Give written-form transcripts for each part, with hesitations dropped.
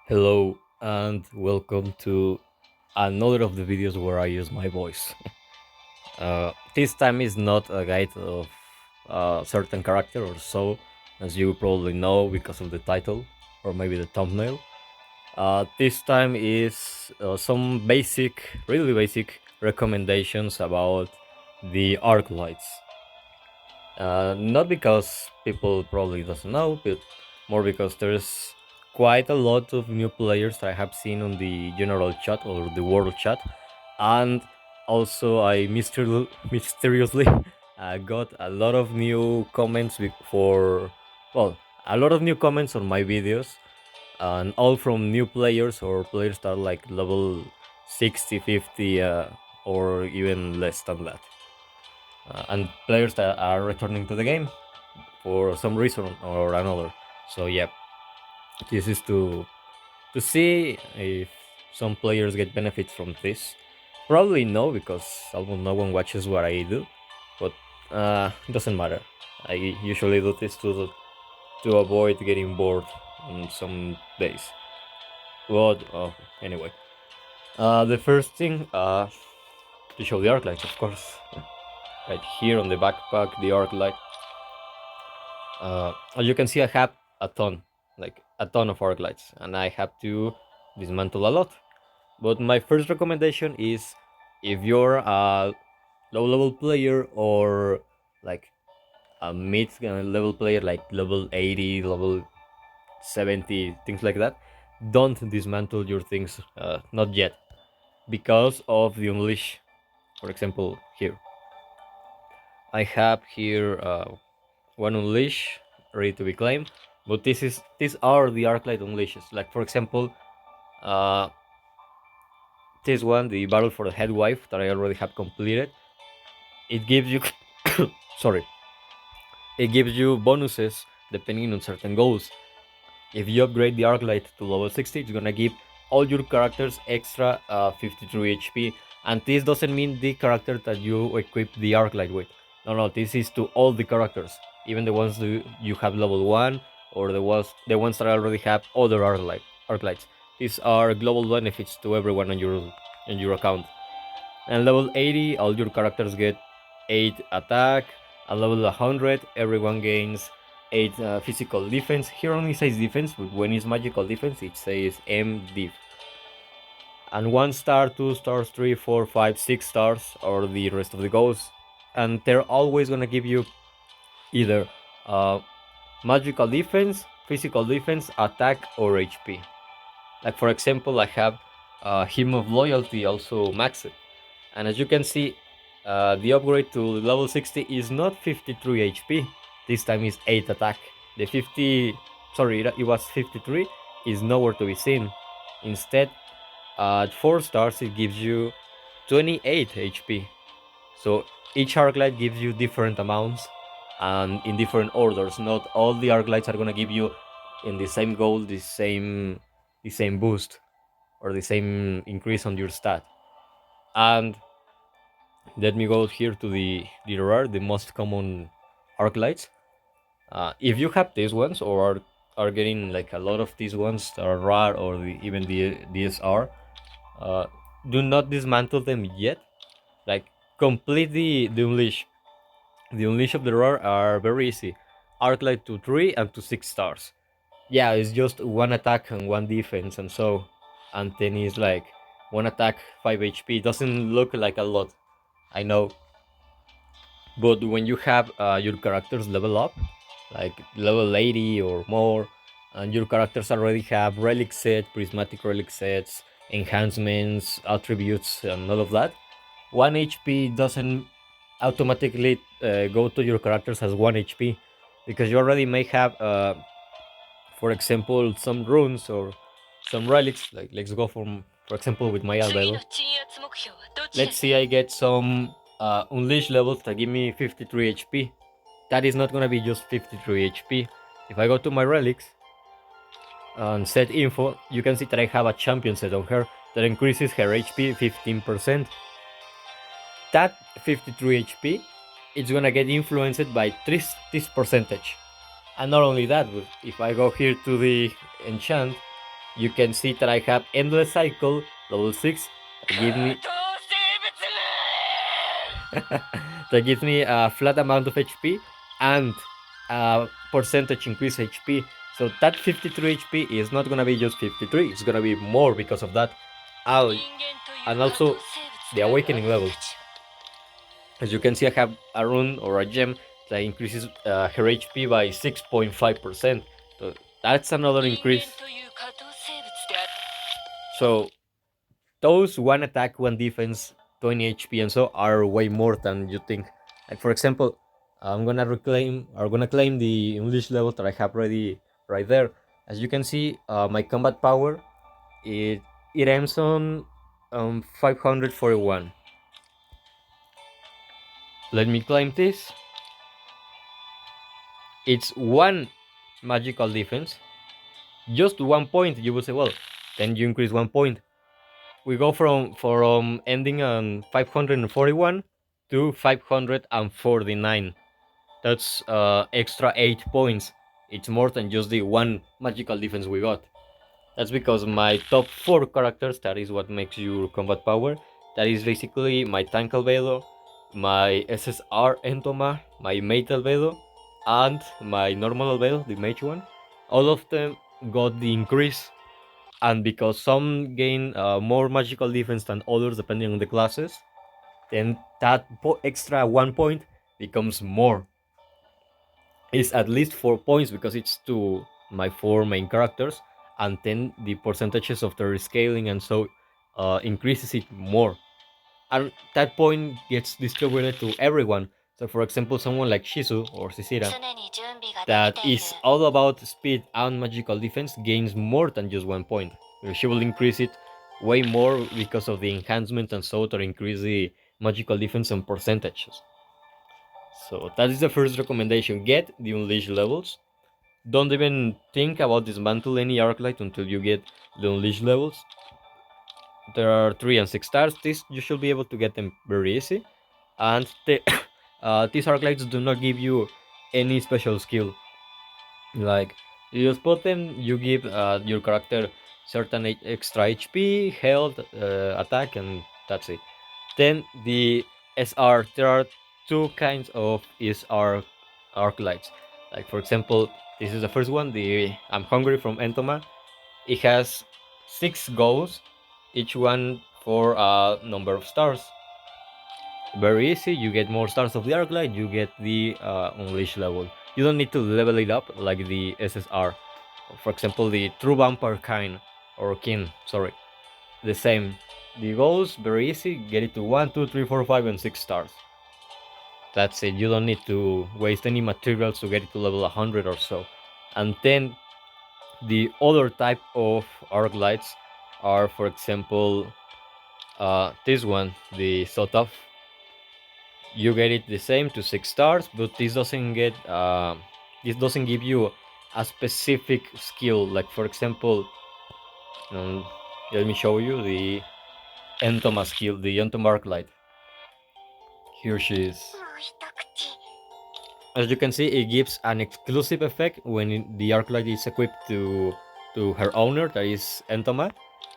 Hello and welcome to another of the videos where I use my voice. This time is not a guide of a certain character or so, as you probably know because of the title or maybe the thumbnail. This time is some basic, really basic recommendations about the Arclights. Not because people probably doesn't know, but more because there's quite a lot of new players I have seen on the general chat or the world chat, and also I mysteriously got a lot of new comments well, a lot of new comments on my videos, and all from new players or players that are like level 60, 50, or even less than that, and players that are returning to the game for some reason or another. So yeah, this is to see if some players get benefits from this. Probably no, because almost no one watches what I do, but it doesn't matter. I usually do this to avoid getting bored on some days. But anyway, the first thing to show the arc light, of course, right here on the backpack, the arc light. As you can see, I have a ton, like a ton of arc lights, and I have to dismantle a lot. But my first recommendation is if you're a low level player or like a mid level player, like level 80, level 70, things like that, don't dismantle your things, not yet, because of the unleash. For example, here I have here one unleash ready to be claimed, but these are the Arclight unleashes. Like for example, uh, this one, the battle for the head wife that I already have completed. It gives you sorry, it gives you bonuses depending on certain goals. If you upgrade the Arclight to level 60, it's gonna give all your characters extra 53 HP. And this doesn't mean the character that you equip the Arclight with. No, this is to all the characters, even the ones that you have level 1 or the ones that already have other Arclights. These are global benefits to everyone on your account. And level 80, all your characters get 8 attack. At level 100, everyone gains 8 physical defense. Here only says defense, but when it's magical defense, it says MDef. And 1 star, 2 stars, 3, 4, 5, 6 stars are the rest of the goals. And they're always gonna give you either uh, magical defense, physical defense, attack, or HP. Like for example, I have Hymn of Loyalty also maxed. And as you can see, the upgrade to level 60 is not 53 HP. This time is 8 attack. The 50, sorry, it was 53, is nowhere to be seen. Instead, at 4 stars, it gives you 28 HP. So each Arclight gives you different amounts and in different orders. Not all the Arclights are gonna give you in the same goal, the same boost or the same increase on your stat. And let me go here to the rare, the most common arc lights. If you have these ones or are getting like a lot of these ones that are rare or even the DSR, uh, do not dismantle them yet. Like complete the unleash. The unleash of the rare are very easy. Arc light to 3 and to 6 stars. Yeah, it's just one attack and one defense, and then it's like one attack, 5 HP. Doesn't look like a lot, I know, but when you have your characters level up, like level 80 or more, and your characters already have relic set, prismatic relic sets, enhancements, attributes, and all of that, 1 HP doesn't automatically go to your characters as 1 HP, because you already may have, for example, some runes or some relics. Like let's go for example, with my albedo. Let's see, I get some unleash levels that give me 53 HP. That is not gonna be just 53 HP. If I go to my relics and set info, you can see that I have a champion set on her that increases her HP 15%. That 53 HP is gonna get influenced by this percentage. And not only that, but if I go here to the enchant, you can see that I have Endless Cycle, level 6, that gives me that gives me a flat amount of HP and a percentage increase HP. So that 53 HP is not gonna be just 53, it's gonna be more because of that. Oh, and also the awakening level. As you can see, I have a rune or a gem that increases her HP by 6.5%. So that's another increase. So those one attack, one defense, 20 HP and so are way more than you think. Like for example, I'm gonna claim the English level that I have ready right there. As you can see, my combat power it it ends on 541. Let me claim this. It's one magical defense, just 1 point. You will say, well, then you increase 1 point. We go from ending on 541 to 549. That's extra 8 points. It's more than just the one magical defense we got. That's because my top 4 characters, that is what makes your combat power. That is basically my tank albedo, my SSR Entoma, my mate albedo, and my normal albedo, the mage one. All of them got the increase, and because some gain more magical defense than others depending on the classes, then that extra 1 point becomes more. It's at least 4 points because it's to my 4 main characters, and then the percentages of their scaling and so increases it more. And that point gets distributed to everyone. So, for example, someone like Shizu or Sisira, that is all about speed and magical defense, gains more than just 1 point. She will increase it way more because of the enhancement and so to increase the magical defense and percentages. So that is the first recommendation. Get the Unleash levels. Don't even think about dismantle any Arclight until you get the Unleash levels. There are 3 and 6 stars. This you should be able to get them very easy. And these Arclights do not give you any special skill. Like, you just put them, you give your character certain extra HP, health, attack, and that's it. Then the SR, there are 2 kinds of SR Arclights. Like for example, this is the first one, the I'm Hungry from Entoma. It has 6 goals, each one for a number of stars. Very easy, you get more stars of the Arclight, you get the Unleash level. You don't need to level it up like the SSR. For example, the True Vampire kind, or Kin, sorry. The same. The goals, very easy, get it to 1, 2, 3, 4, 5, and 6 stars. That's it, you don't need to waste any materials to get it to level 100 or so. And then the other type of Arclights are, for example, this one, the Sotaf. You get it the same to 6 stars, but this doesn't give you a specific skill. Like for example, let me show you the Entoma skill, the Entoma Arclight. Here she is. As you can see, it gives an exclusive effect when the Arclight is equipped to her owner, that is Entoma,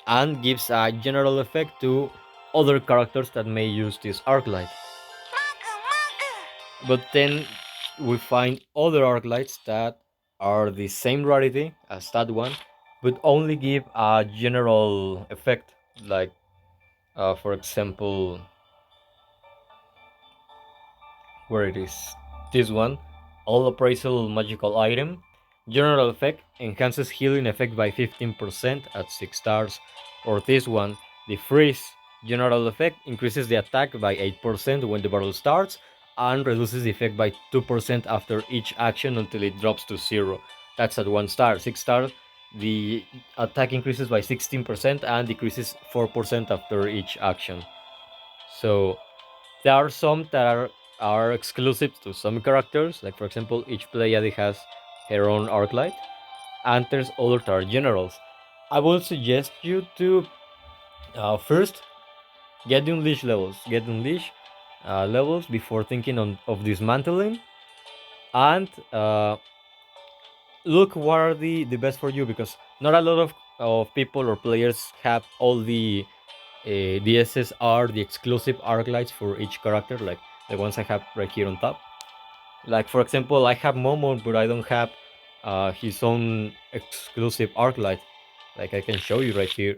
and gives a general effect to other characters that may use this Arclight. But then we find other Arclights that are the same rarity as that one, but only give a general effect. Like, for example, where it is, this one, all appraisal magical item. General effect enhances healing effect by 15% at 6 stars. Or this one, the freeze. General effect increases the attack by 8% when the battle starts and reduces the effect by 2% after each action until it drops to 0. That's at 1 star. 6 stars, the attack increases by 16% and decreases 4% after each action. So there are some that are exclusive to some characters, like for example, each Pleiade has her own Arclight, and there's other that are generals. I would suggest you to first get the Unleash levels. Get the Unleash levels before thinking of dismantling, and look what are the best for you, because not a lot of of people or players have all the SSR, the exclusive arc lights for each character, like the ones I have right here on top. Like for example, I have Momo, but I don't have his own exclusive arc light. Like I can show you right here,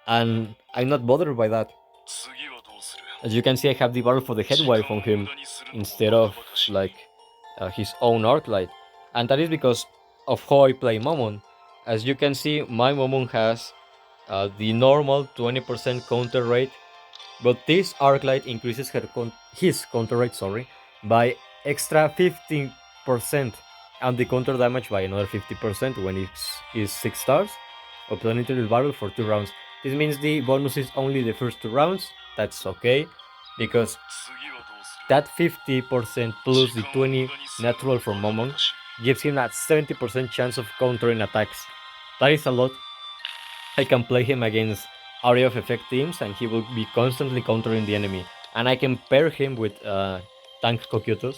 and I'm not bothered by that. As you can see, I have the barrel for the head wipe on him instead of like his own arc light, and that is because of how I play Momon. As you can see, my Momon has the normal 20% counter rate, but this Arclight increases his counter rate, sorry, by extra 15%, and the counter damage by another 50% when it is 6 stars of planetary barrel for 2 rounds. This means the bonus is only the first 2 rounds. That's okay, because that 50% plus the 20 natural from Momon gives him a 70% chance of countering attacks. That is a lot. I can play him against area of effect teams and he will be constantly countering the enemy. And I can pair him with tank Kokyutos.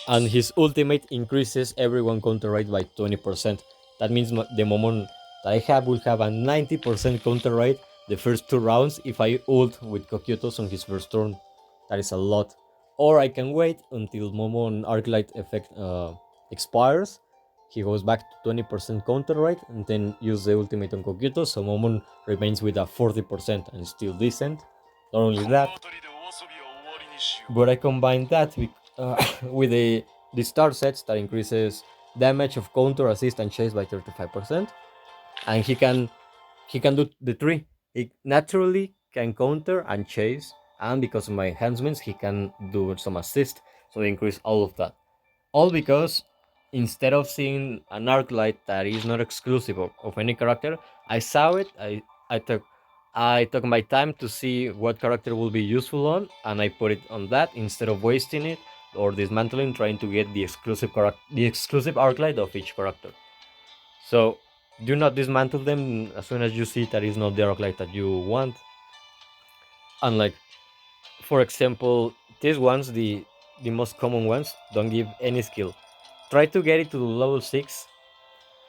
And his ultimate increases everyone counter rate by 20%. That means the Momon that I have will have a 90% counter rate the first 2 rounds if I ult with Kokyutos on his first turn. That is a lot. Or I can wait until Momon Arclight effect expires. He goes back to 20% counter rate and then use the ultimate on Kokyutos, so Momon remains with a 40% and still decent. Not only that, but I combine that with, with the star sets that increases damage of counter, assist, and chase by 35%, and he can do the three. He naturally can counter and chase, and because of my enhancements, he can do some assist, so increase all of that. All because instead of seeing an arc light that is not exclusive of any character, I saw it. I took my time to see what character will be useful on, and I put it on that instead of wasting it or dismantling trying to get the exclusive arc light of each character. So do not dismantle them as soon as you see that is not the arc light that you want. Unlike, for example, these ones, the most common ones, don't give any skill. Try to get it to level 6,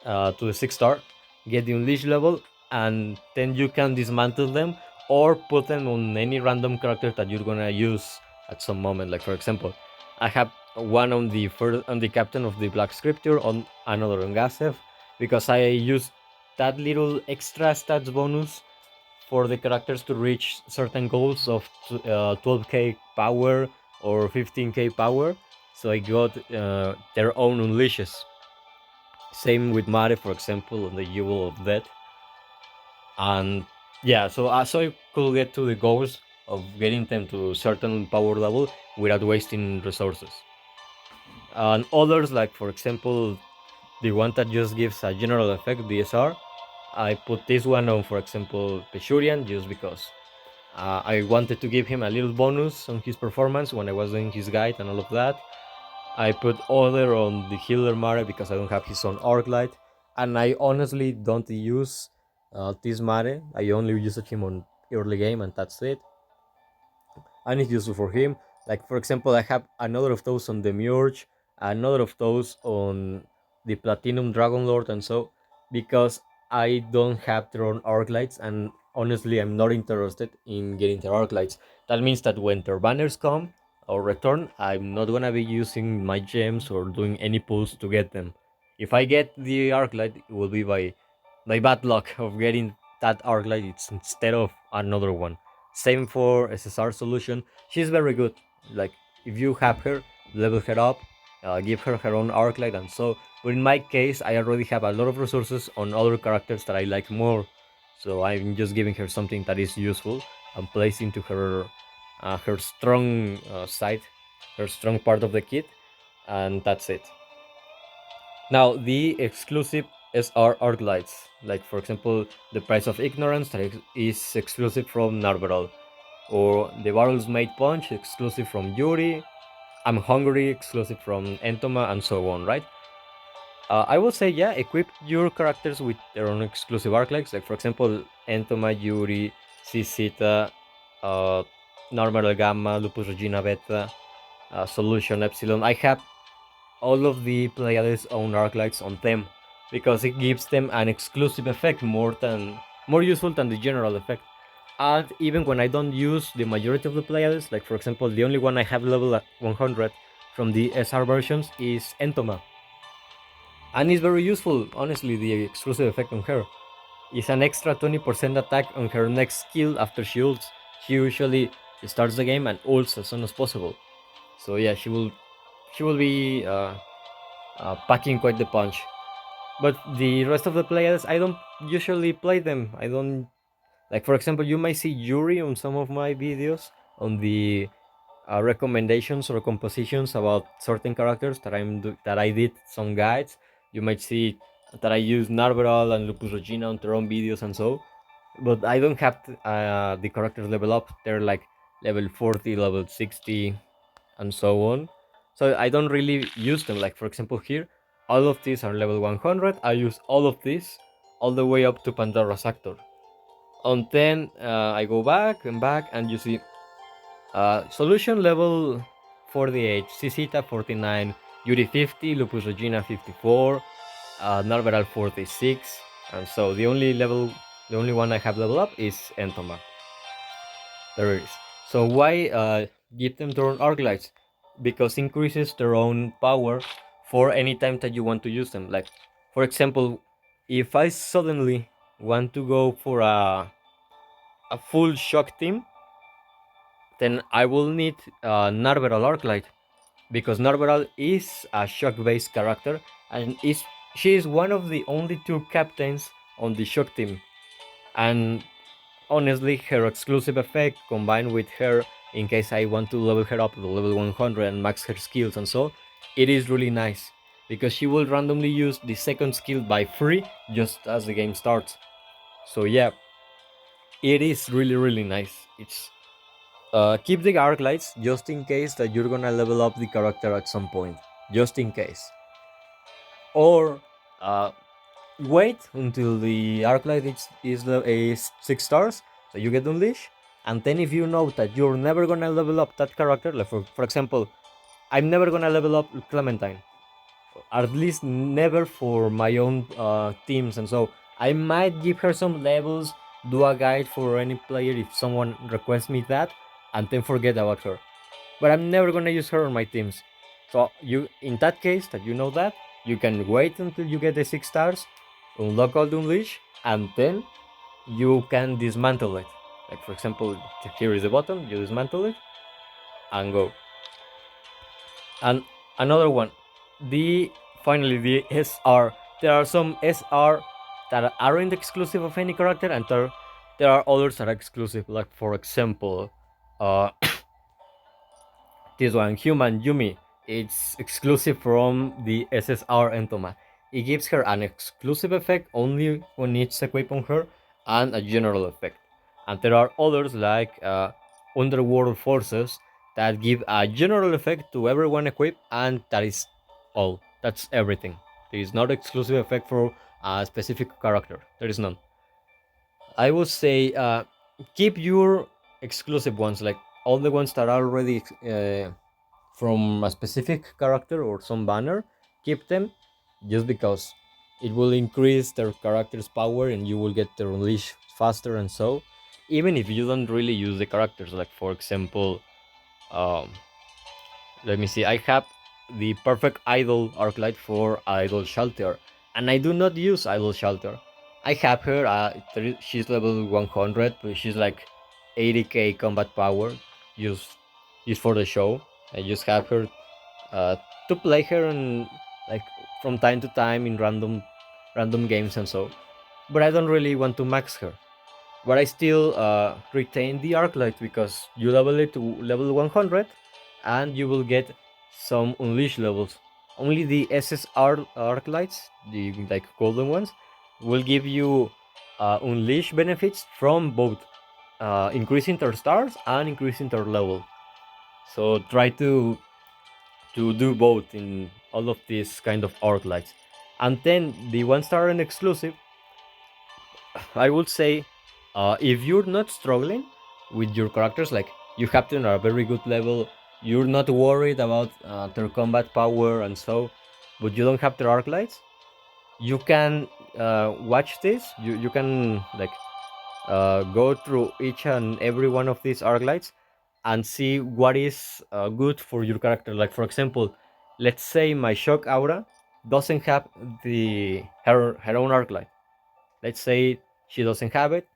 to the 6 star, get the unleash level, and then you can dismantle them or put them on any random character that you're gonna use at some moment. Like for example, I have one on the captain of the Black Scripture, on another on Gasev, because I use that little extra stats bonus for the characters to reach certain goals of 12k power or 15k power. So I got their own unleashes. Same with Mare, for example, on the Jewel of Death. And yeah, so I could get to the goals of getting them to a certain power level without wasting resources. And others, like for example, the one that just gives a general effect, DSR, I put this one on, for example, Peshurian, just because I wanted to give him a little bonus on his performance when I was doing his guide and all of that. I put other on the healer Mare because I don't have his own Arclight, and I honestly don't use this Mare. I only use him on early game, and that's it. And it's useful for him. Like for example, I have another of those on the Murge, another of those on the Platinum Dragon Lord, and so because I don't have their own Arclights, and honestly, I'm not interested in getting their Arclights. That means that when their banners come or return, I'm not gonna be using my gems or doing any pulls to get them. If I get the Arclight, it will be by bad luck of getting that Arclight instead of another one. Same for SSR solution. She's very good. Like if you have her, level her up, give her her own Arclight, and so. But in my case, I already have a lot of resources on other characters that I like more. So I'm just giving her something that is useful and placing to her strong side, her strong part of the kit, and that's it. Now the exclusive SR art lights, like for example the Price of Ignorance that is exclusive from Narberal, or the Barrel's Made Punch exclusive from Yuri, I'm Hungry exclusive from Entoma, and so on, right? I will say, yeah, equip your characters with their own exclusive arclights, like for example Entoma, Yuri, Cisita, uh, Normal Gamma, Lupus Regina Beta, Solution Epsilon. I have all of the Pleiades own arclights on them. because it gives them an exclusive effect more useful than the general effect. And even when I don't use the majority of the players, like for example, the only one I have level at 100 from the SR versions is Entoma, and it's very useful. Honestly, the exclusive effect on her is an extra 20% attack on her next skill after she ults. She usually starts the game and ults as soon as possible. So yeah, she will be packing quite the punch. But the rest of the players, I don't usually play them. I don't like. For example, you might see Yuri on some of my videos on the recommendations or compositions about certain characters that I did some guides. You might see that I use Narveral and Lupus Regina on their own videos and so. But I don't have the characters level up. They're like level 40, level 60, and so on. So I don't really use them. Like for example here, all of these are level 100. I use all of these all the way up to Pandora's Actor. On 10, I go back, and you see solution level 48, Cicita 49, Yuri 50, Lupus Regina 54, Narveral 46, and so the only one I have level up is Entoma. There it is. So why give them their own Arclights? Because increases their own power for any time that you want to use them. Like, for example, if I suddenly want to go for a full shock team, then I will need Narveral Arclight, because Narveral is a shock-based character, and she is one of the only two captains on the shock team. And honestly, her exclusive effect combined with her, in case I want to level her up to level 100 and max her skills and so, it is really nice, because she will randomly use the second skill by free just as the game starts. So yeah, it is really nice. It's keep the arc lights just in case that you're gonna level up the character at some point, just in case. Or uh, wait until the Arclight is 6 stars, so you get Unleash, and then if you know that you're never gonna level up that character, like for example, I'm never gonna level up Clementine, at least never for my own teams, and so I might give her some levels, do a guide for any player if someone requests me that, and then forget about her. But I'm never gonna use her on my teams. So you, in that case, that you know that, you can wait until you get the 6 stars, unlock all the Unleash, and then you can dismantle it. Like for example, here is the button, you dismantle it, and go. And another one, the finally the SR. There are some SR that aren't exclusive of any character, and there are others that are exclusive. Like for example, uh, this one, Human Yumi, it's exclusive from the SSR Entoma. It gives her an exclusive effect only when it's equipped on her, and a general effect. And there are others like Underworld Forces that give a general effect to everyone equipped, and that is all. That's everything. There is not exclusive effect for a specific character. There is none. I would say keep your exclusive ones, like all the ones that are already from a specific character or some banner. Keep them, just because it will increase their character's power and you will get their unleash faster, and so even if you don't really use the characters. Like for example, um, let me see, I have the perfect idol Arclight for idol shelter, and I do not use idol shelter. I have her, she's level 100, but she's like 80k combat power, just for the show. I just have her uh, to play her and like from time to time in random games and so, but I don't really want to max her. But I still retain the Arclight, because you level it to level 100 and you will get some Unleash levels. Only the SSR Arclights, the like golden ones, will give you Unleash benefits from both increasing their stars and increasing their level. So try to do both in all of these kind of Arclights. And then the one star and exclusive, I would say, if you're not struggling with your characters, like you have them at a very good level, you're not worried about their combat power and so, but you don't have their arc lights, you can watch this. You can like go through each and every one of these Arclights and see what is good for your character. Like for example, let's say my shock aura doesn't have her own Arclight. Let's say she doesn't have it,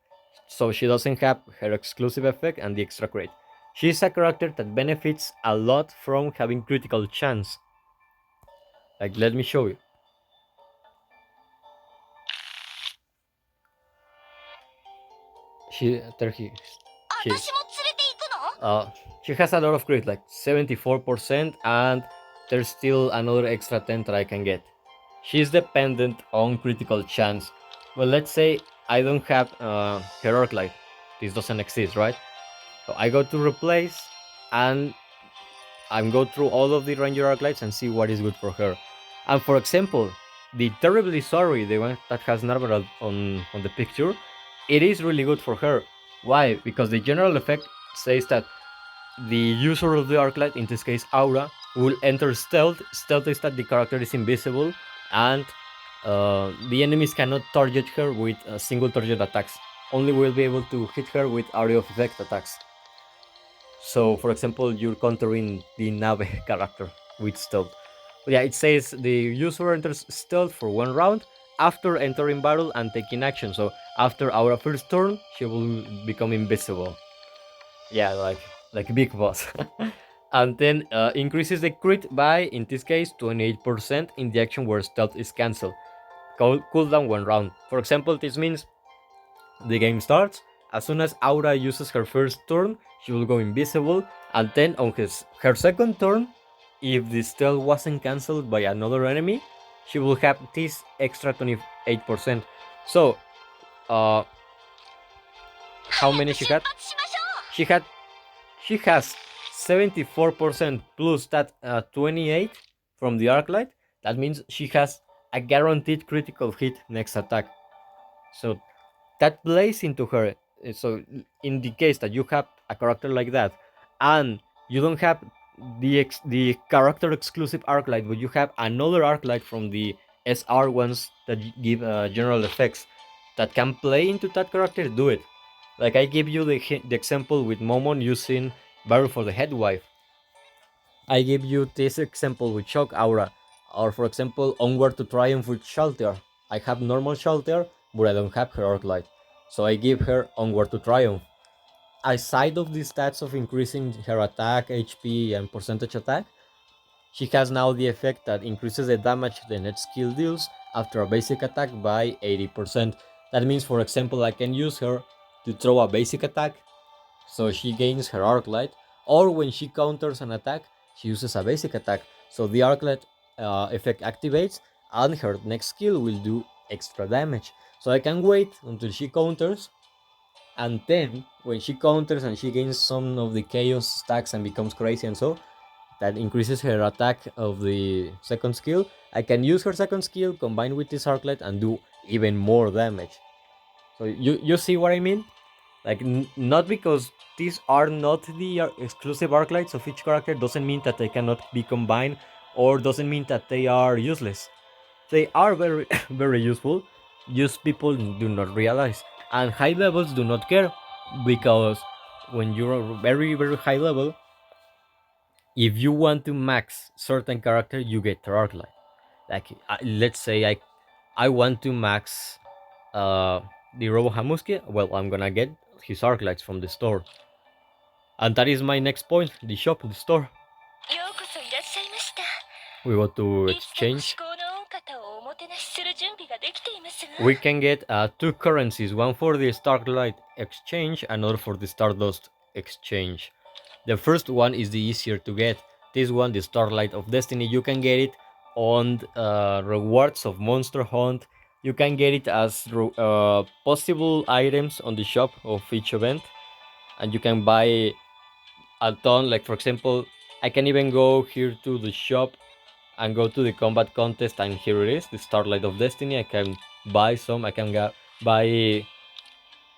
so she doesn't have her exclusive effect and the extra crit. She's a character that benefits a lot from having critical chance. Like let me show you. She there she is. Uh, she has a lot of crit, like 74%, and there's still another extra 10 that I can get. She's dependent on critical chance. Well, let's say I don't have her Arclight. This doesn't exist, right? So I go to replace, and I go through all of the Ranger Arclights and see what is good for her. And for example, the Terribly Sorry, the one that has Narvaral on the picture, it is really good for her. Why? Because the general effect says that the user of the Arclight, in this case Aura, will enter stealth. Stealth is that the character is invisible and the enemies cannot target her with single target attacks. Only will be able to hit her with area of effect attacks. So, for example, you're countering the Nave character with stealth. But yeah, it says the user enters stealth for 1 round after entering battle and taking action. So, after our first turn, she will become invisible. Yeah, like big boss. And then increases the crit by, in this case, 28% in the action where stealth is cancelled. Cooldown 1 round. For example, this means the game starts. As soon as Aura uses her first turn, she will go invisible, and then on her second turn, if the stealth wasn't cancelled by another enemy, she will have this extra 28%. So, uh, how many she had? She had She has 74% plus that 28 from the Arclight. That means she has a guaranteed critical hit next attack. So that plays into her. So in the case that you have a character like that, and you don't have the character exclusive Arclight, but you have another Arclight from the SR ones that give general effects that can play into that character, do it. Like I give you the example with Momon using Barrel for the Headwife. I give you this example with Shock Aura, or for example, Onward to Triumph with Shelter. I have normal Shelter, but I don't have her Arclight, so I give her Onward to Triumph. Aside of the stats of increasing her attack, HP, and percentage attack, she has now the effect that increases the damage the next skill deals after a basic attack by 80%. That means, for example, I can use her to throw a basic attack, so she gains her Arclight, or when she counters an attack, she uses a basic attack, so the Arclight effect activates, and her next skill will do extra damage. So I can wait until she counters, and then when she counters and she gains some of the chaos stacks and becomes crazy and so, that increases her attack of the second skill. I can use her second skill combined with this Arclight and do even more damage. So you see what I mean? Like not because these are not the exclusive Arclights of each character doesn't mean that they cannot be combined, or doesn't mean that they are useless. They are very very useful. Just people do not realize, and high levels do not care, because when you're very very high level, if you want to max certain character, you get their Arclight. Like let's say I want to max the Robo Hamuski. Well, I'm gonna get his Arclights from the store, and that is my next point: the shop, the store. We go to exchange. We can get two currencies, one for the Starlight exchange, another for the Stardust exchange. The first one is the easier to get. This one, the Starlight of Destiny, you can get it on rewards of Monster Hunt. You can get it as possible items on the shop of each event, and you can buy a ton. Like for example, I can even go here to the shop and go to the combat contest, and here it is, the Starlight of Destiny. I can buy some. I can buy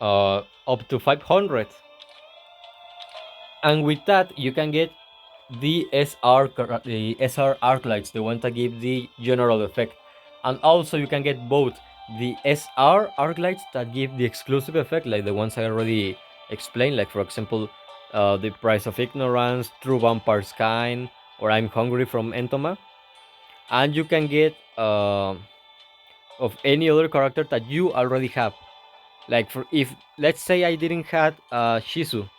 up to 500, and with that you can get the SR Arclights, the one that give the general effect. And also you can get both the SR Arclights that give the exclusive effect, like the ones I already explained, like for example, the Price of Ignorance, True Vampire's Kind, or I'm Hungry from Entoma. And you can get of any other character that you already have. Like for if let's say I didn't have Shizu,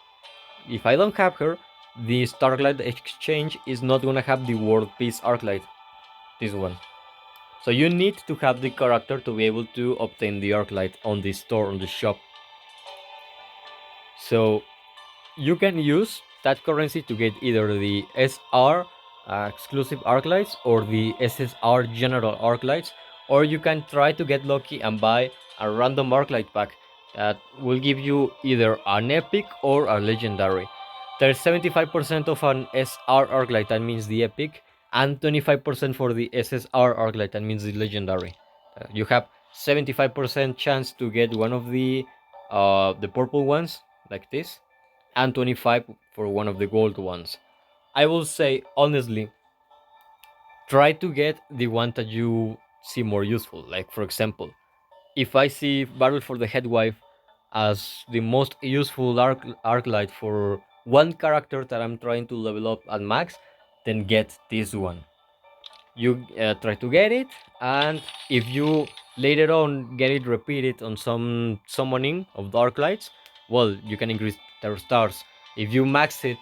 if I don't have her, the Starlight Exchange is not gonna have the World Peace Arclight. This one. So you need to have the character to be able to obtain the Arclight on the store, on the shop. So you can use that currency to get either the SR exclusive Arclights or the SSR general Arclights, or you can try to get lucky and buy a random Arclight pack that will give you either an epic or a legendary. There's 75% of an SR Arclight, that means the epic, and 25% for the SSR Arclight, that means the legendary. You have 75% chance to get one of the purple ones, like this, and 25 for one of the gold ones. I will say honestly, try to get the one that you see more useful. Like for example, if I see Battle for the Headwife as the most useful arc light for one character that I'm trying to level up at max, then get this one. You try to get it, and if you later on get it repeated on some summoning of dark lights, well, you can increase their stars. If you max it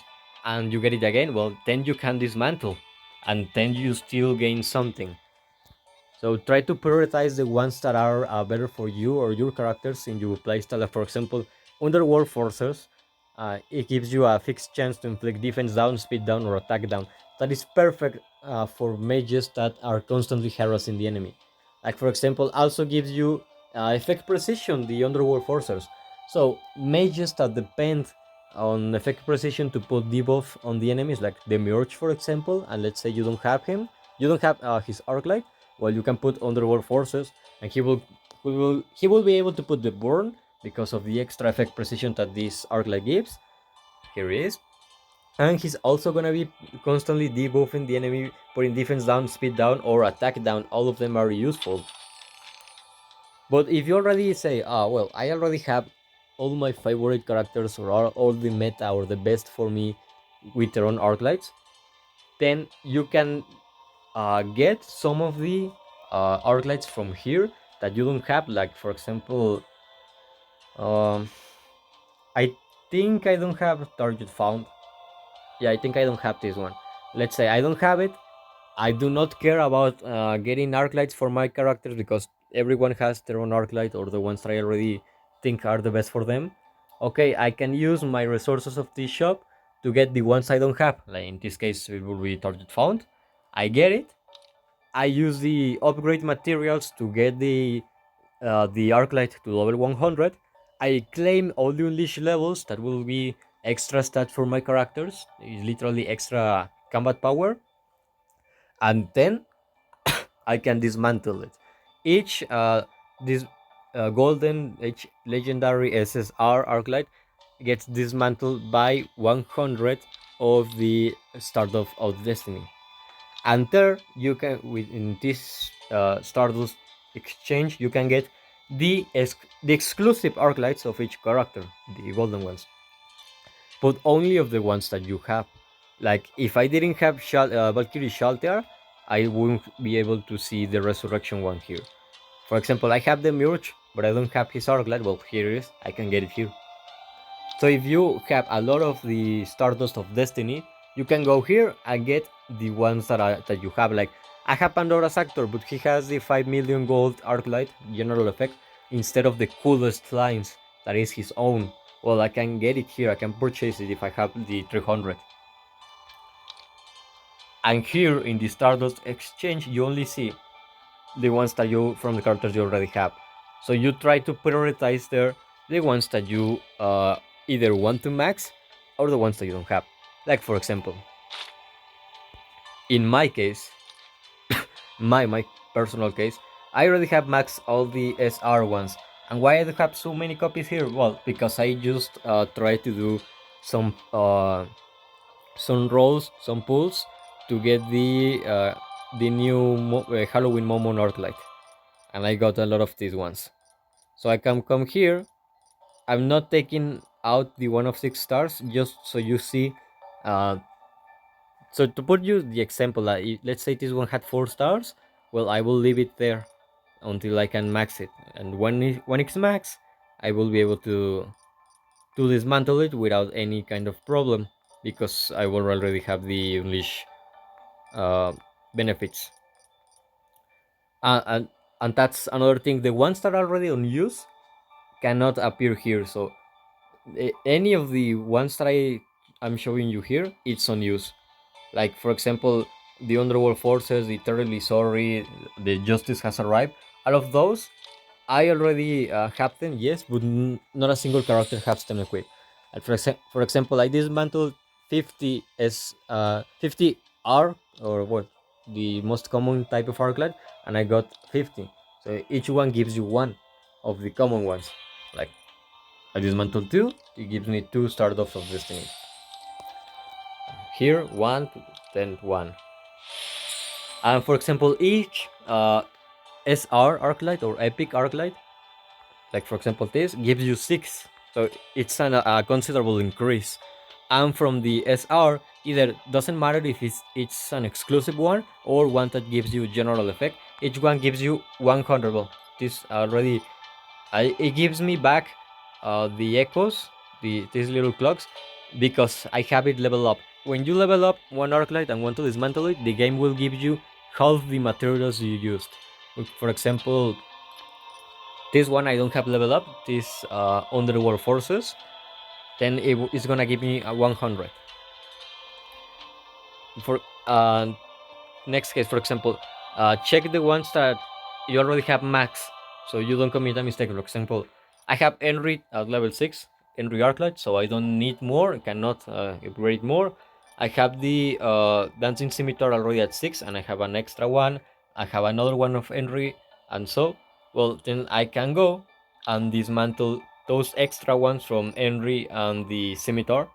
and you get it again, well, then you can dismantle, and then you still gain something. So try to prioritize the ones that are better for you or your characters in your playstyle. Like for example, Underworld Forces, it gives you a fixed chance to inflict defense down, speed down, or attack down. That is perfect for mages that are constantly harassing the enemy. Like for example, also gives you effect precision, the Underworld Forces. So mages that depend on effect precision to put debuff on the enemies, like the Mirage for example, and let's say you don't have him, you don't have his Arclight, well, you can put Underworld Forces, and he will be able to put the Burn because of the extra effect precision that this Arclight gives. Here he is. And he's also gonna be constantly debuffing the enemy, putting defense down, speed down, or attack down. All of them are useful. But if you already say, well, I already have all my favorite characters or all the meta or the best for me with their own Arclights, then you can get some of the Arclights from here that you don't have. Like for example, um, I think I don't have target found. Yeah, I think I don't have this one. Let's say I don't have it. I do not care about getting Arclights for my characters because everyone has their own Arclight or the ones that I already think are the best for them. Okay, I can use my resources of this shop to get the ones I don't have. Like in this case, it will be target found. I get it. I use the upgrade materials to get the Arclight to level 100. I claim all the unleash levels that will be extra stat for my characters. It's literally extra combat power. And then I can dismantle it. Each this golden each legendary SSR Arclight gets dismantled by 100 of the Stardust of Destiny. And there you can, within this Stardust exchange, you can get the exclusive Arclights of each character, the golden ones, but only of the ones that you have. Like if I didn't have Valkyrie Shalter, I wouldn't be able to see the Resurrection one here. For example, I have the Mirage, but I don't have his Arclight. Well, here it is. I can get it here. So if you have a lot of the Stardust of Destiny, you can go here and get the ones that you have. Like I have Pandora's Actor, but he has the 5 million gold Arclight general effect instead of the coolest lines that is his own. Well, I can get it here. I can purchase it if I have the 300. And here in the Stardust exchange, you only see the ones that you from the characters you already have. So you try to prioritize there the ones that you either want to max or the ones that you don't have. Like for example, in my case, my personal case, I already have maxed all the SR ones. And why I do have so many copies here? Well, because I just try to do some rolls, some pulls to get the new Halloween Momon Arclight. and I got a lot of these ones. So I can come here. I'm not taking out the one of 6 stars, just so you see. Uh, so to put you the example, let's say this one had 4 stars. Well, I will leave it there until I can max it, and when it's max, I will be able to dismantle it without any kind of problem, because I will already have the Unleash uh, benefits. Uh, and and that's another thing. The ones that are already on use cannot appear here. So any of the ones that I'm showing you here, it's on use. Like for example, the Underworld Forces, the Terribly Sorry, the Justice Has Arrived. All of those, I already have them, yes, but not a single character has them equipped. And for example, I dismantled 50 R, or what, the most common type of Arclight, and I got 50. So each one gives you one of the common ones. Like I dismantled two, it gives me 2 Stardust of Destiny. Here, one, then one. And for example, each SR Arclight or Epic Arclight, like for example this, gives you 6. So it's a considerable increase. And from the SR, either doesn't matter if it's an exclusive one or one that gives you general effect, each one gives you 100. Well, this already, it gives me back the echoes, these little clocks, because I have it level up. When you level up one Arclight and want to dismantle it, the game will give you half the materials you used. For example, this one I don't have level up, this Underworld Forces, then it's gonna give me a 100. For next case, for example, check the ones that you already have max, so you don't commit a mistake. For example, I have Henry at level 6, Henry Arclight, so I don't need more, I cannot upgrade more. I have the Dancing Scimitar already at 6, and I have an extra one. I have another one of Henry, and so, well, then I can go and dismantle those extra ones from Henry and the Scimitar,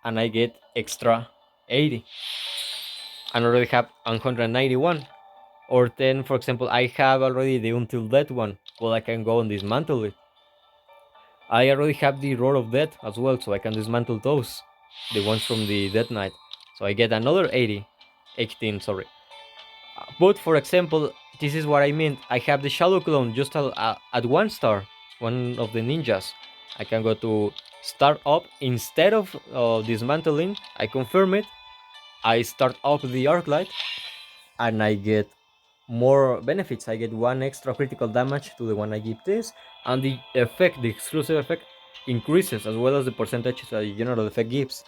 and I get extra 80 and already have 191. Or then, for example, I have already the Until Death one. Well, I can go and dismantle it. I already have the Roar of Death as well, so I can dismantle those. The ones from the Death Knight. So I get another 80. 18, sorry. But for example, this is what I mean. I have the Shadow Clone just at 1 star. One of the ninjas. I can go to start up. Instead of dismantling, I confirm it. I start up the Arclight, and I get more benefits. I get 1 extra critical damage to the one I give this, and the effect, the exclusive effect, increases, as well as the percentage that the general effect gives.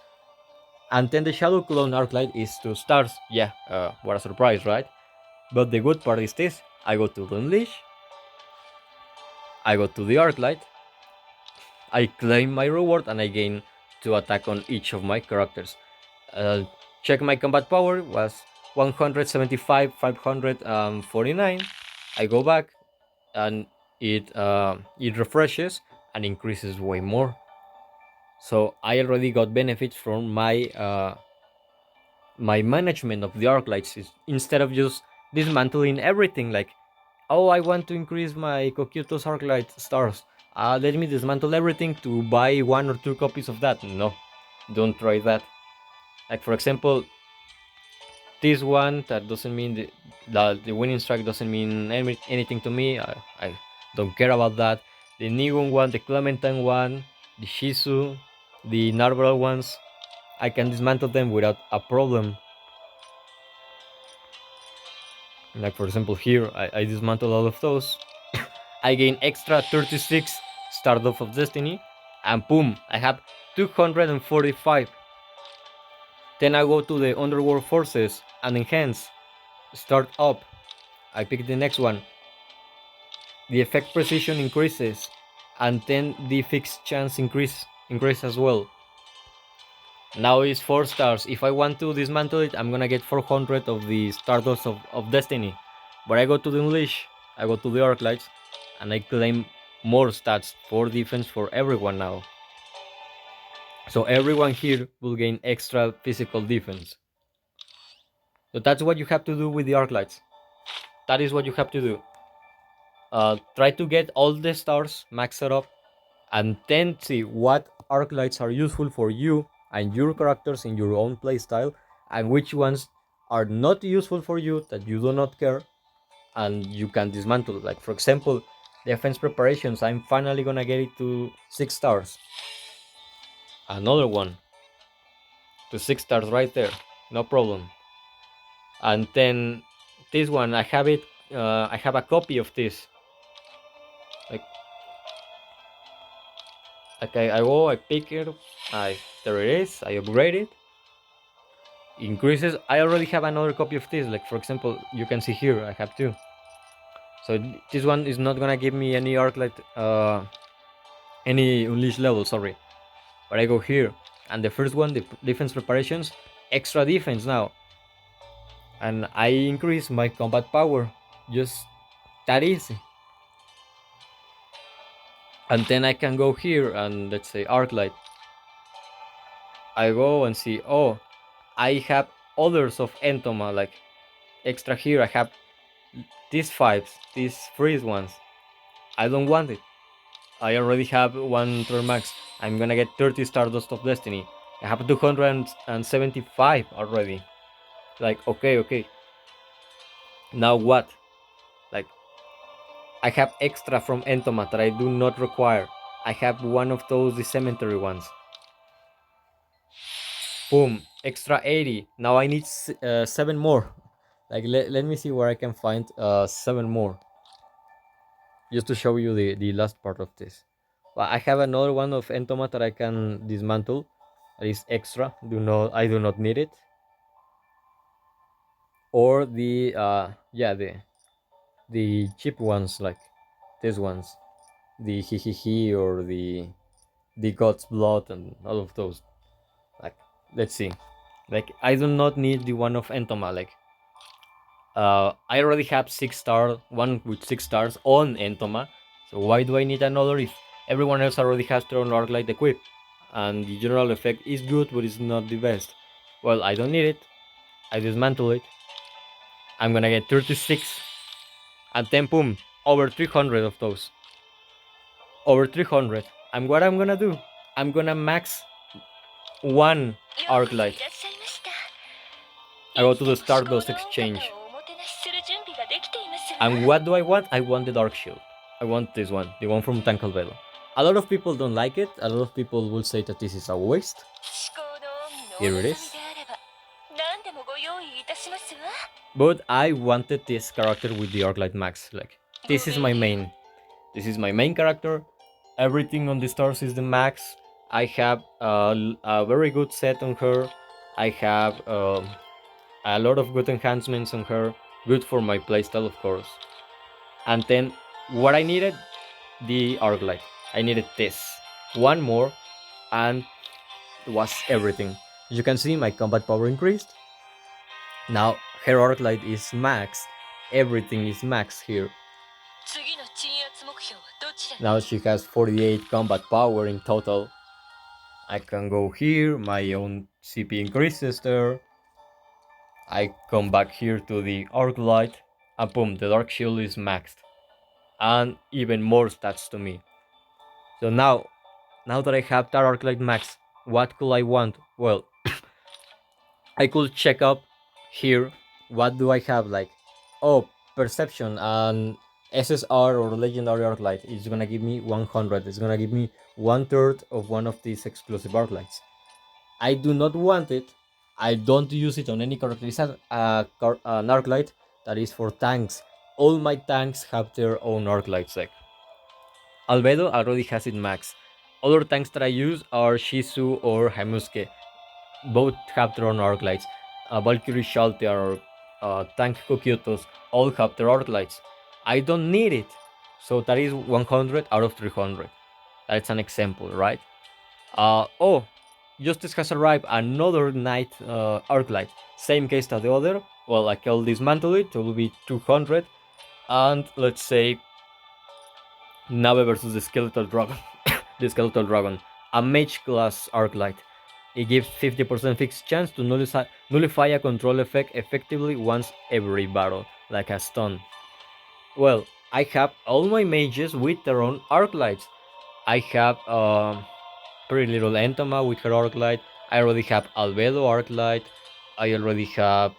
And then the Shadow Clone Arclight is 2 stars. Yeah, what a surprise, right? But the good part is this: I go to the Unleash, I go to the Arclight, I claim my reward, and I gain 2 attack on each of my characters. Uh, Check my combat power was 175, 549. I go back, and it refreshes and increases way more. So I already got benefits from my management of the Arclights, instead of just dismantling everything. Like, oh, I want to increase my Coquito's Arclight stars. Let me dismantle everything to buy 1 or 2 copies of that. No, don't try that. Like for example, this one that doesn't mean the winning strike doesn't mean anything to me. I don't care about that. The Nigun one, the Clementine one, the Shizu, the Narval ones, I can dismantle them without a problem. Like for example here, I dismantle all of those. I gain extra 36 Stardust of Destiny, and boom, I have 245. Then I go to the Underworld Forces and enhance, start up. I pick the next one. The effect precision increases, and then the fixed chance increase as well. Now it's 4 stars. If I want to dismantle it, I'm gonna get 400 of the Stardust of Destiny. But I go to the Unleash, I go to the Arclights, and I claim more stats for defense for everyone now. So everyone here will gain extra physical defense. So that's what you have to do with the Arclights. That is what you have to do. try to get all the stars maxed up, and then see what arclights are useful for you and your characters in your own playstyle, and which ones are not useful for you that you do not care and you can dismantle. Like for example, defense preparations. I'm finally gonna get it to 6 stars. Another one to 6 stars right there, no problem. And then this one, I have it. I have a copy of this. Like, okay, I go, I pick it, there it is. I upgrade it. Increases. I already have another copy of this. Like for example, you can see here I have two. So this one is not gonna give me any Arclight, any unleash level. Sorry, but I go here, and the first one, the defense preparations, extra defense now, and I increase my combat power. Just that easy. And then I can go here and let's say Arclight. I go and see. Oh, I have others of Entoma, like extra here. I have these fives, these freeze ones. I don't want it. I already have one turn max. I'm gonna get 30 Stardust of Destiny. I have 275 already. Like, okay, okay. Now what? Like, I have extra from Entoma that I do not require. I have one of those, the cemetery ones. Boom, extra 80. Now I need 7 more. Like, let me see where I can find 7 more. Just to show you the last part of this. Well, I have another one of Entoma that I can dismantle. That is extra. I do not need it. Or the yeah, the cheap ones, like these ones, the Hihihi or the God's Blood and all of those. Like, let's see. Like, I do not need the one of Entoma. Like, I already have 6 star, one with 6 stars on Entoma. So why do I need another if everyone else already has their own Arclight equipped? And the general effect is good, but it's not the best. Well, I don't need it. I dismantle it. I'm gonna get 36. And then boom, over 300 of those. Over 300. And what I'm gonna do? I'm gonna max one Arclight. I go to the Stardust Exchange. And what do I want? I want the Dark Shield. I want this one, the one from Tankalvelo. A lot of people don't like it. A lot of people will say that this is a waste. Here it is. But I wanted this character with the Arclight Max. Like, this is my main. This is my main character. Everything on the stars is the max. I have a very good set on her. I have a lot of good enhancements on her. Good for my playstyle, of course. And then what I needed, the Arclight. I needed this. One more, and it was everything. As you can see, my combat power increased. Now her Arclight is maxed. Everything is maxed here. Now she has 48 combat power in total. I can go here, my own CP increases there. I come back here to the Arclight, and boom, the Dark Shield is maxed. And even more stats to me. So now that I have that Arclight max, what could I want? Well, I could check up here, what do I have? Like, oh, Perception and SSR or Legendary Arclight is gonna give me 100. It's gonna give me 1/3 of one of these exclusive Arclights. I do not want it. I don't use it on any character. It's an Arclight that is for tanks. All my tanks have their own Arclights. Like, Albedo already has it max. Other tanks that I use are Shizu or Hamusuke. Both have their own Arclights. Valkyrie Shalter or Tank Kokyutos all have their Arclights. I don't need it. So that is 100 out of 300. That's an example, right? Oh, Justice has arrived. Another Knight Arclight. Same case as the other. Well, I can dismantle it. It will be 200. And let's say Nave versus the Skeletal Dragon. The Skeletal Dragon. A Mage class Arclight. It gives 50% fixed chance to nullify a control effect effectively once every battle, like a stun. Well, I have all my mages with their own Arclights. I have pretty little Entoma with her Arclight. I already have Albedo Arclight. I already have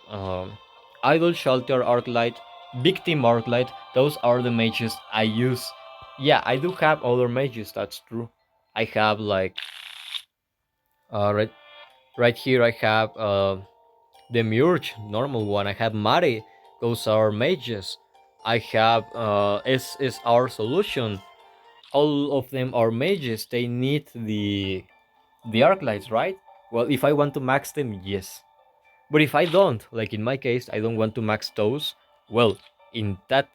Idol Shelter Arclight, Victim Arclight. Those are the mages I use. Yeah, I do have other mages, that's true. I have like right right here I have the Murge, normal one. I have Mare, those are mages. I have SSR Solution. All of them are mages. They need the Arclights, right? Well, if I want to max them, yes. But if I don't, like in my case, I don't want to max those. Well, in that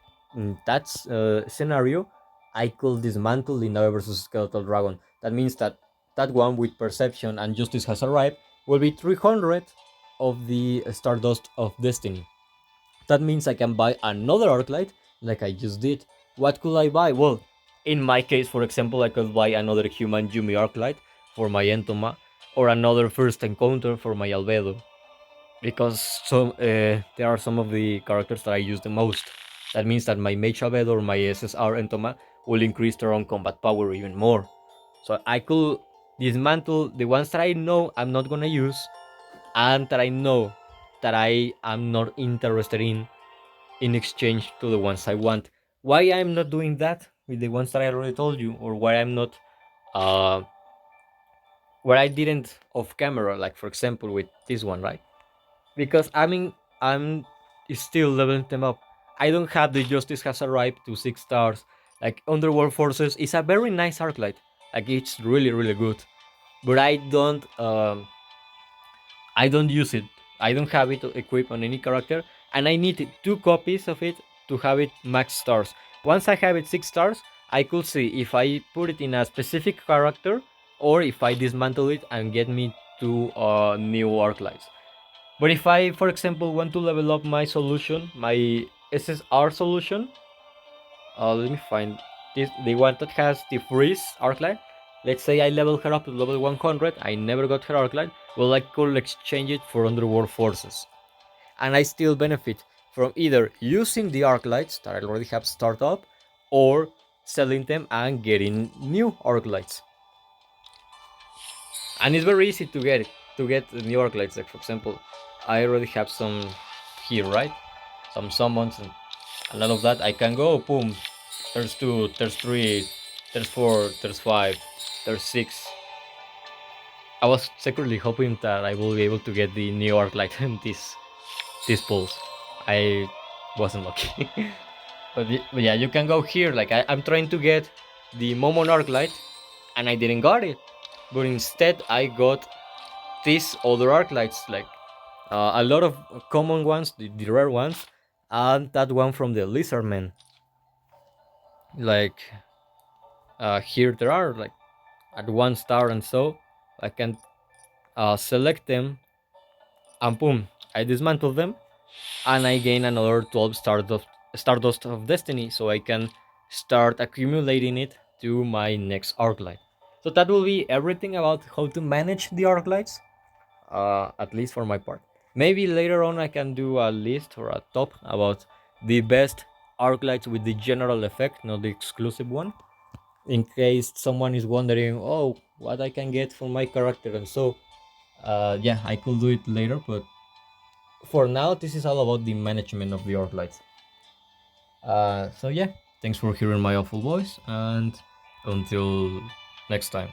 scenario, I could dismantle the Nave versus Skeletal Dragon. That means that that one with Perception and Justice has arrived will be 300 of the Stardust of Destiny. That means I can buy another Arclight like I just did. What could I buy? Well, in my case, for example, I could buy another Human Yumi Arclight for my Entoma, or another First Encounter for my Albedo, because there are some of the characters that I use the most. That means that my Mage Albedo or my SSR Entoma will increase their own combat power even more. So I could dismantle the ones that I know I'm not gonna use, and that I know that I am not interested in exchange to the ones I want. Why I'm not doing that with the ones that I already told you, or why I'm not, uh, where I didn't off camera, like for example with this one, right? Because I'm still leveling them up. I don't have the Justice has arrived to 6 stars. Like Underworld Forces is a very nice Arclight. Like it's really good, but I don't use it. I don't have it equipped on any character, and I need 2 copies of it to have it max stars. Once I have it 6 stars, I could see if I put it in a specific character or if I dismantle it and get me 2 new Arclights. But if I, for example, want to level up my solution, my SSR solution, let me find this, the one that has the freeze Arclight. Let's say I level her up to level 100, I never got her Arclight, well, I could exchange it for Underworld Forces. And I still benefit from either using the Arclights that I already have started up, or selling them and getting new Arclights. And it's very easy to get new Arclights. Like for example, I already have some here, right? Some summons and all of that. I can go, boom. There's 2, there's 3, there's 4, there's 5, there's 6. I was secretly hoping that I will be able to get the new Arclight in this pulse. I wasn't lucky. But yeah, you can go here. Like I'm trying to get the Momon Arclight, and I didn't got it. But instead, I got these other Arclights, like a lot of common ones, the rare ones, and that one from the Lizardman. Like here, there are like at 1 star, and so I can select them, and boom, I dismantle them, and I gain another 12 Stardust of Destiny, so I can start accumulating it to my next Arclight. So that will be everything about how to manage the Arclights, at least for my part. Maybe later on I can do a list or a top about the best Arclights with the general effect, not the exclusive one, in case someone is wondering, oh, what I can get from my character. And so yeah, I could do it later, but for now this is all about the management of the Arclights. So yeah, thanks for hearing my awful voice, and until next time.